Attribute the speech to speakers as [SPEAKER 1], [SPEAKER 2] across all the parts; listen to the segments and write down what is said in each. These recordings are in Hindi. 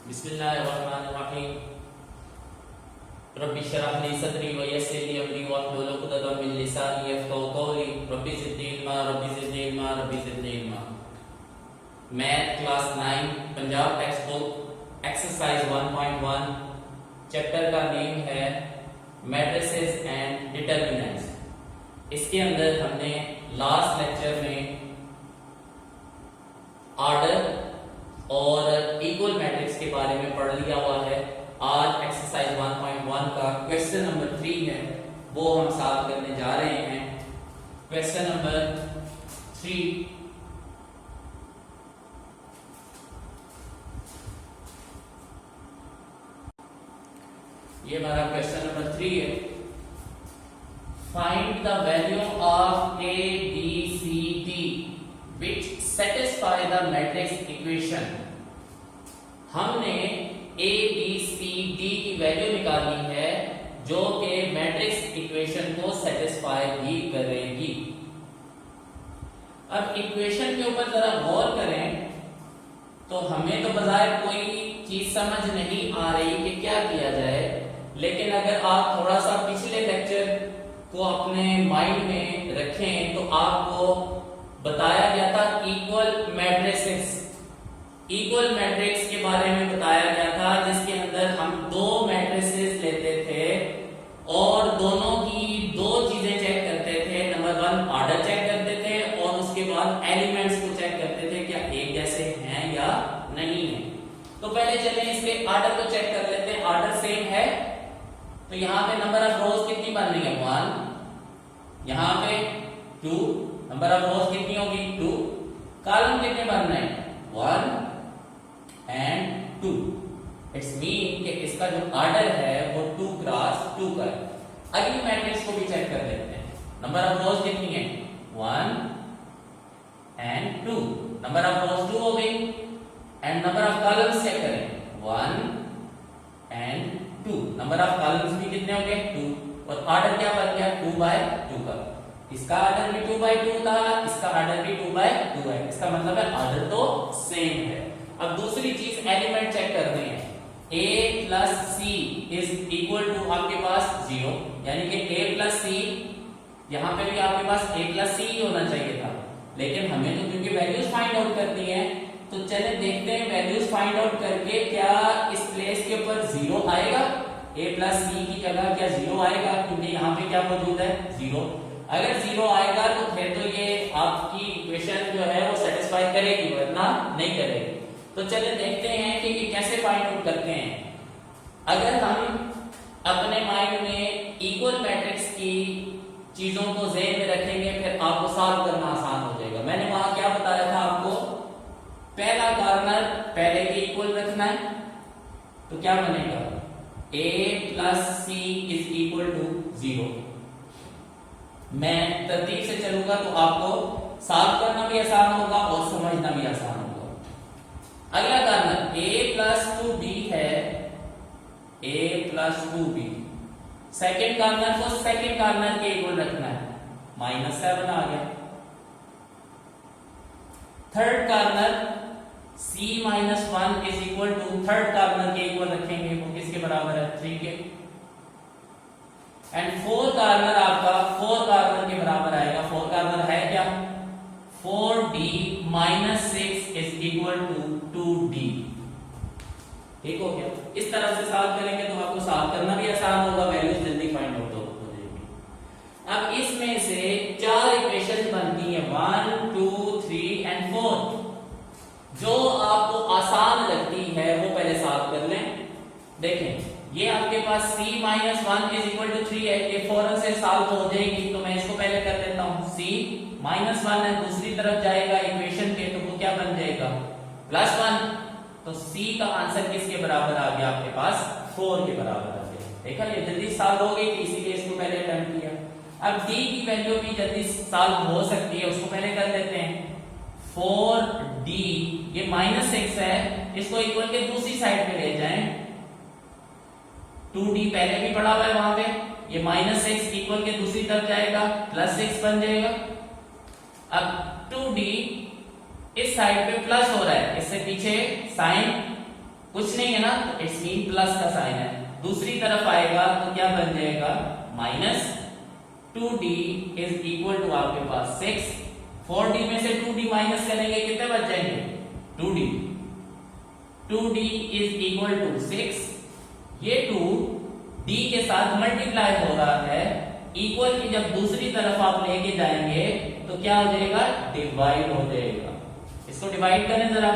[SPEAKER 1] बिस्मिल्लाहिर्रहमानिर्रहीम। रब्बि इश्रह ली सदरी व यस्सिर ली अमरी वहलुल उक़दतम मिन लिसानी यफ़क़हू क़ौली। रब्बि ज़िदनी इल्मा, रब्बि ज़िदनी इल्मा, रब्बि ज़िदनी इल्मा। Math class 9 Punjab text book exercise 1.1 chapter का नेम है मैट्रिसेस एंड डिटरमिनेंट्स। इसके अंदर हमने लास्ट लेक्चर में ऑर्डर और इक्वल मैट्रिक्स के बारे में पढ़ लिया हुआ है। आज एक्सरसाइज 1.1 का क्वेश्चन नंबर 3 है, वो हम सॉल्व करने जा रहे हैं। क्वेश्चन नंबर 3, ये हमारा क्वेश्चन नंबर 3 है। Find the value of A B C D which satisfy the matrix equation. हमने ए बी सी डी की वैल्यू निकालनी है जो कि मैट्रिक्स इक्वेशन को सेटिस्फाई भी करेगी। अब इक्वेशन के ऊपर जरा गौर करें तो हमें तो बजाय कोई चीज समझ नहीं आ रही कि क्या किया जाए, लेकिन अगर आप थोड़ा सा पिछले लेक्चर को अपने माइंड में रखें तो आपको बताया गया था इक्वल मैट्रिसेस, इक्वल मैट्रिक्स के बारे में बताया गया था, जिसके अंदर हम दो मैट्रिसेस लेते थे और दोनों की दो चीजें चेक करते थे। नंबर 1 ऑर्डर चेक करते थे और उसके बाद एलिमेंट्स को चेक करते थे क्या एक जैसे हैं या नहीं है। तो पहले चलें इसके ऑर्डर को चेक कर लेते हैं। ऑर्डर सेम है तो यहाँ पे नंबर ऑफ रोज कितनी बन रही है 1, यहाँ पे 2, नंबर ऑफ रोज कितनी होगी 2, कॉलम कितने बन रहे हैं 1 एंड 2। इट्स मीन कि इसका जो ऑर्डर है वो 2 क्रॉस 2 का है। अगली मैट्रिक्स को भी चेक कर लेते हैं। नंबर ऑफ रोज कितनी है 1 एंड 2, नंबर ऑफ रोज 2 हो गई and number of columns check करें 1 एंड 2, नंबर ऑफ कॉलम्स भी कितने हो गए 2 और ऑर्डर क्या बन गया 2/2 का। इसका ऑर्डर भी 2/2 था, इसका ऑर्डर भी 2/2 है। इसका मतलब है ऑर्डर तो सेम है। अब दूसरी चीज एलिमेंट चेक करते हैं। a plus C is equal to आपके पास 0, यानी कि a प्लस सी, यहां पे भी आपके पास a प्लस सी ही होना चाहिए था, लेकिन हमें तो क्योंकि वैल्यूज फाइंड आउट करनी है तो चले देखते हैं वैल्यूज फाइंड आउट करके क्या इस प्लेस के ऊपर 0 आएगा। a प्लस सी की जगह क्या 0 आएगा, क्योंकि यहाँ पे क्या मौजूद है 0। अगर 0 आएगा तो फिर तो ये आपकी इक्वेशन जो है वो सेटिस्फाई करेगी, वरना नहीं करेगी। तो चलिए देखते हैं कि ये कैसे फाइंड आउट करते हैं। अगर हम अपने माइंड में इक्वल मैट्रिक्स की चीजों को ज़हन में रखेंगे फिर आपको सॉल्व करना आसान हो जाएगा। मैंने वहां क्या बताया था आपको, पहला कॉर्नर पहले के इक्वल रखना है तो क्या बनेगा a plus C is equal to 0। मैं तरतीब से चलूंगा तो आपको सॉल्व करना भी आसान होगा और समझना भी आसान होगा। अगला कॉर्नर a प्लस 2b है, a plus 2b। Second corner को सेकेंड कॉर्नर के इक्वल रखना है, -7 आ गया। Third corner c minus 1 is equal to third corner के इक्वल रखेंगे, वो किसके बराबर है 3 के। एंड फोर्थ कॉर्नर आपका फोर्थ कॉर्नर के बराबर आएगा। फोर्थ कॉर्नर है क्या 4d minus 6 is equal to 2d। ठीक हो गया। इस तरह से सॉल्व करेंगे तो आपको सॉल्व करना भी आसान होगा, वैल्यूज जल्दी फाइंड आउट हो जाएगी। अब इसमें से 4 इक्वेशन बनती है 1 2 3 एंड 4। जो आपको आसान लगती है वो पहले सॉल्व कर लें। देखें ये आपके पास c minus 1 is equal to 3 है, ये फौरन से सॉल्व हो जाएगी तो मैं इसको पहले कर लेता हूं। c माइनस 1 है, दूसरी तरफ जाएगा इक्वेशन के तो वो क्या बन जाएगा +1। तो c का आंसर किसके बराबर आ गया आपके पास 4 के बराबर आ गया। देखा ये जल्दी सॉल्व हो गई, इसीलिए इसको पहले अटेम्प्ट किया। अब d की वैल्यू भी जल्दी सॉल्व हो सकती है, उसको पहले कर लेते हैं। 4d ये -6 है, इसको इक्वल के दूसरी साइड पे ले जाएं। 2d पहले भी पढ़ा हुआ है वहां पे, ये -6 इक्वल के दूसरी तरफ जाएगा +6 बन जाएगा। अब 2d इस साइड पे प्लस हो रहा है, इससे पीछे साइन कुछ नहीं है ना, तो इट्स मीन प्लस का साइन है। दूसरी तरफ आएगा तो क्या बन जाएगा, minus 2d is equal to आपके पास 6। 4d में से 2d माइनस करेंगे कितने बच जाएंगे, 2d। 2d is equal to 6। ये 2 d के साथ मल्टीप्लाई हो रहा है, इक्वल की जब दूसरी तरफ आप लेके जाएंगे तो क्या हो जाएगा, डिवाइड हो जाएगा। इसको डिवाइड करें जरा,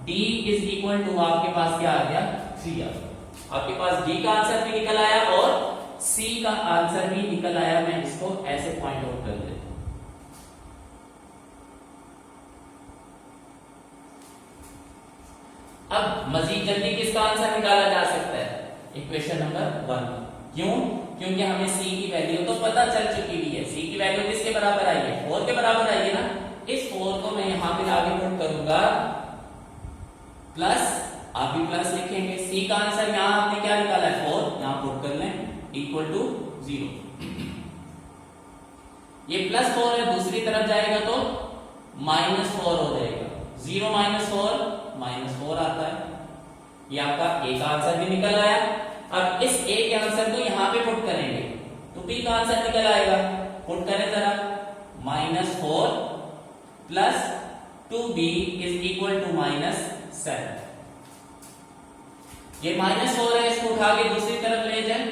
[SPEAKER 1] d इज इक्वल टू आपके पास क्या आ गया, 3 आ गया। आपके पास d का आंसर भी निकल आया और c का आंसर भी निकल आया। मैं इसको ऐसे पॉइंट आउट कर देता हूं। अब मजीद जल्दी किसका आंसर निकाला जा सकता है, इक्वेशन नंबर 1। क्यों, क्योंकि हमें c की वैल्यू तो पता चल चुकी हुई है। c की वैल्यू किसके बराबर आई है, 4 के बराबर आई है ना। इस 4 को मैं यहां पे आगे पुट करूंगा प्लस, आप भी प्लस लिखेंगे। c का आंसर यहां आपने क्या निकाला है, 4, यहां पुट कर लें, इक्वल टू 0। ये प्लस 4 है, दूसरी तरफ जाएगा तो माइनस 4 हो जाएगा। 0 माइनस 4 माइनस 4 आता है। ये आपका a का आंसर भी निकल आया। अब इस a के आंसर को यहां पे पुट करेंगे तो b का आंसर निकल आएगा। पुट करें जरा, minus 4 plus 2b is equal to minus 7। ये माइनस 4 है, इसको उठा के दूसरी तरफ ले जाए,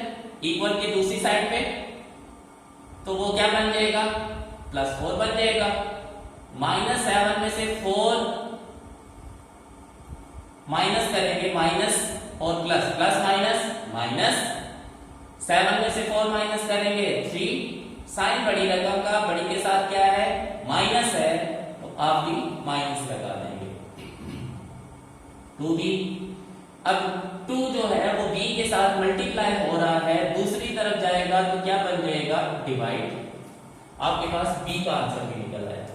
[SPEAKER 1] इक्वल की दूसरी साइड पे, तो वो क्या बन जाएगा, प्लस 4 बन जाएगा। माइनस 7 में से 4 माइनस करेंगे, माइनस और प्लस, प्लस माइनस माइनस। 7 में से 4 माइनस करेंगे 3। साइन बड़ी रकम का बड़ी के साथ क्या है, माइनस है, तो आप भी माइनस लगा देंगे। 2b, अब 2 जो है वो b के साथ मल्टीप्लाई हो रहा है, दूसरी तरफ जाएगा तो क्या बन जाएगा, डिवाइड। आपके पास b का आंसर भी निकल आया।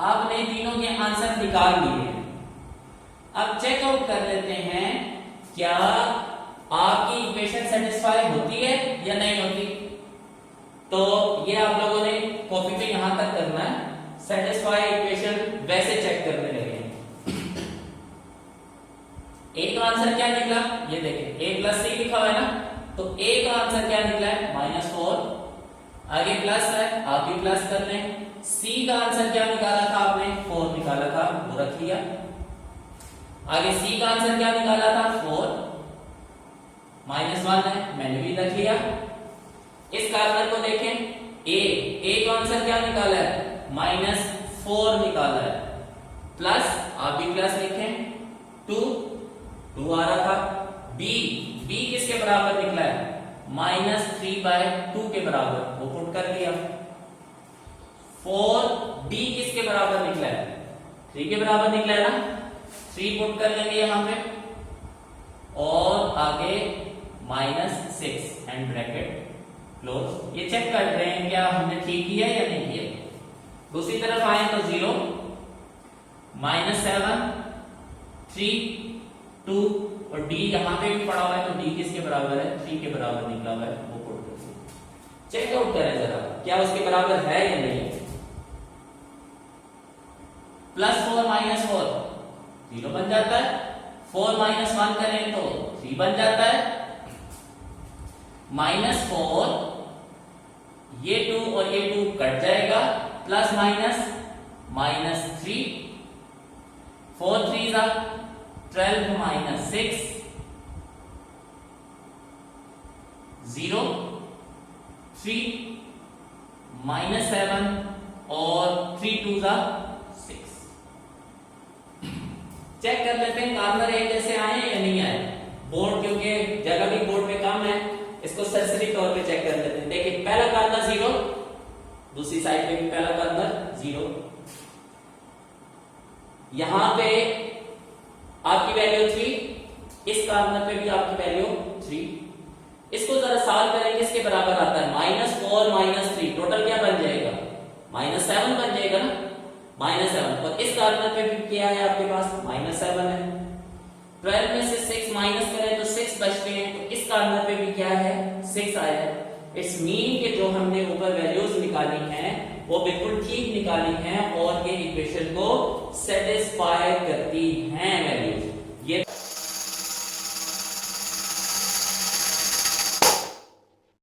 [SPEAKER 1] आपने तीनों के आंसर निकाल लिए। अब चेकआउट कर लेते हैं क्या आपकी इक्वेशन सेटिस्फाई होती है या नहीं होती। तो ये आप लोगों ने कॉपी पे यहां तक करना है, सेटिस्फाई इक्वेशन वैसे चेक करने लगे। a का आंसर क्या निकला, ये देखें, a प्लस c लिखा हुआ है ना, तो a का आंसर क्या निकला है, -4। आगे प्लस है, आप भी प्लस कर लें। c का आंसर क्या निकाला था आपने, 4 निकाला था, वो रख लिया। आगे c का आंसर क्या निकाला था, 4, -1 है, मैंने भी रख लिया। इस कार्नर को देखें, a का आंसर क्या निकाला है, -4 निकाला है, प्लस, आप भी प्लस लिखें, 2 आ रहा था। b किसके बराबर निकला है, -3/2 के बराबर, वो पुट कर दिया। 4d किसके बराबर निकला है, 3 के बराबर निकला है ना, 3 पुट कर लेंगे यहां पे, और आगे -6 एंड ब्रैकेट क्लोज। ये चेक कर रहे हैं क्या हमने ठीक किया या नहीं किया। दूसरी तरफ आए तो 0, -7, 3, 2 और d यहां पे भी पड़ा हुआ है, तो d किसके बराबर है, 3 के बराबर निकला हुआ है, वो पुट कर दीजिए। चेक आउट करें जरा क्या उसके बराबर है या नहीं। +4 -4 0 बन जाता है, 4 -1 करें तो 3 बन जाता है, -4, ये 2 और ये 2 कट जाएगा, प्लस माइनस -3, 4 3s are 12 -6, 0, 3, -7 और 3 2s are 6। चेक कर लेते हैं कार्नर एक जैसे आए या नहीं आए। बोर्ड क्योंकि जगह भी बोर्ड पे कम है, इसको सरसरी तौर पे चेक कर लेते हैं। देखिए पहला कार्नर 0, दूसरी साइड पे भी पहला कार्नर 0, यहां पे आपकी वैल्यू 3, इस कार्नर पे भी आपकी वैल्यू 3। इसको जरा सॉल्व करेंगे, इसके बराबर आता है -4 -3, टोटल क्या बन जाएगा, -7 बन जाएगा ना, -7। और इस कार्नर पे भी क्या है आपके पास, -7 है। 12 में से 6 माइनस करें तो 6 बचते हैं, तो इस कार्नर पे भी क्या है, 6 आया है। इट्स मीन कि जो हमने ऊपर वैल्यूज निकाली हैं वो बिल्कुल ठीक निकाली हैं और ये इक्वेशन को सेटिस्फाई करती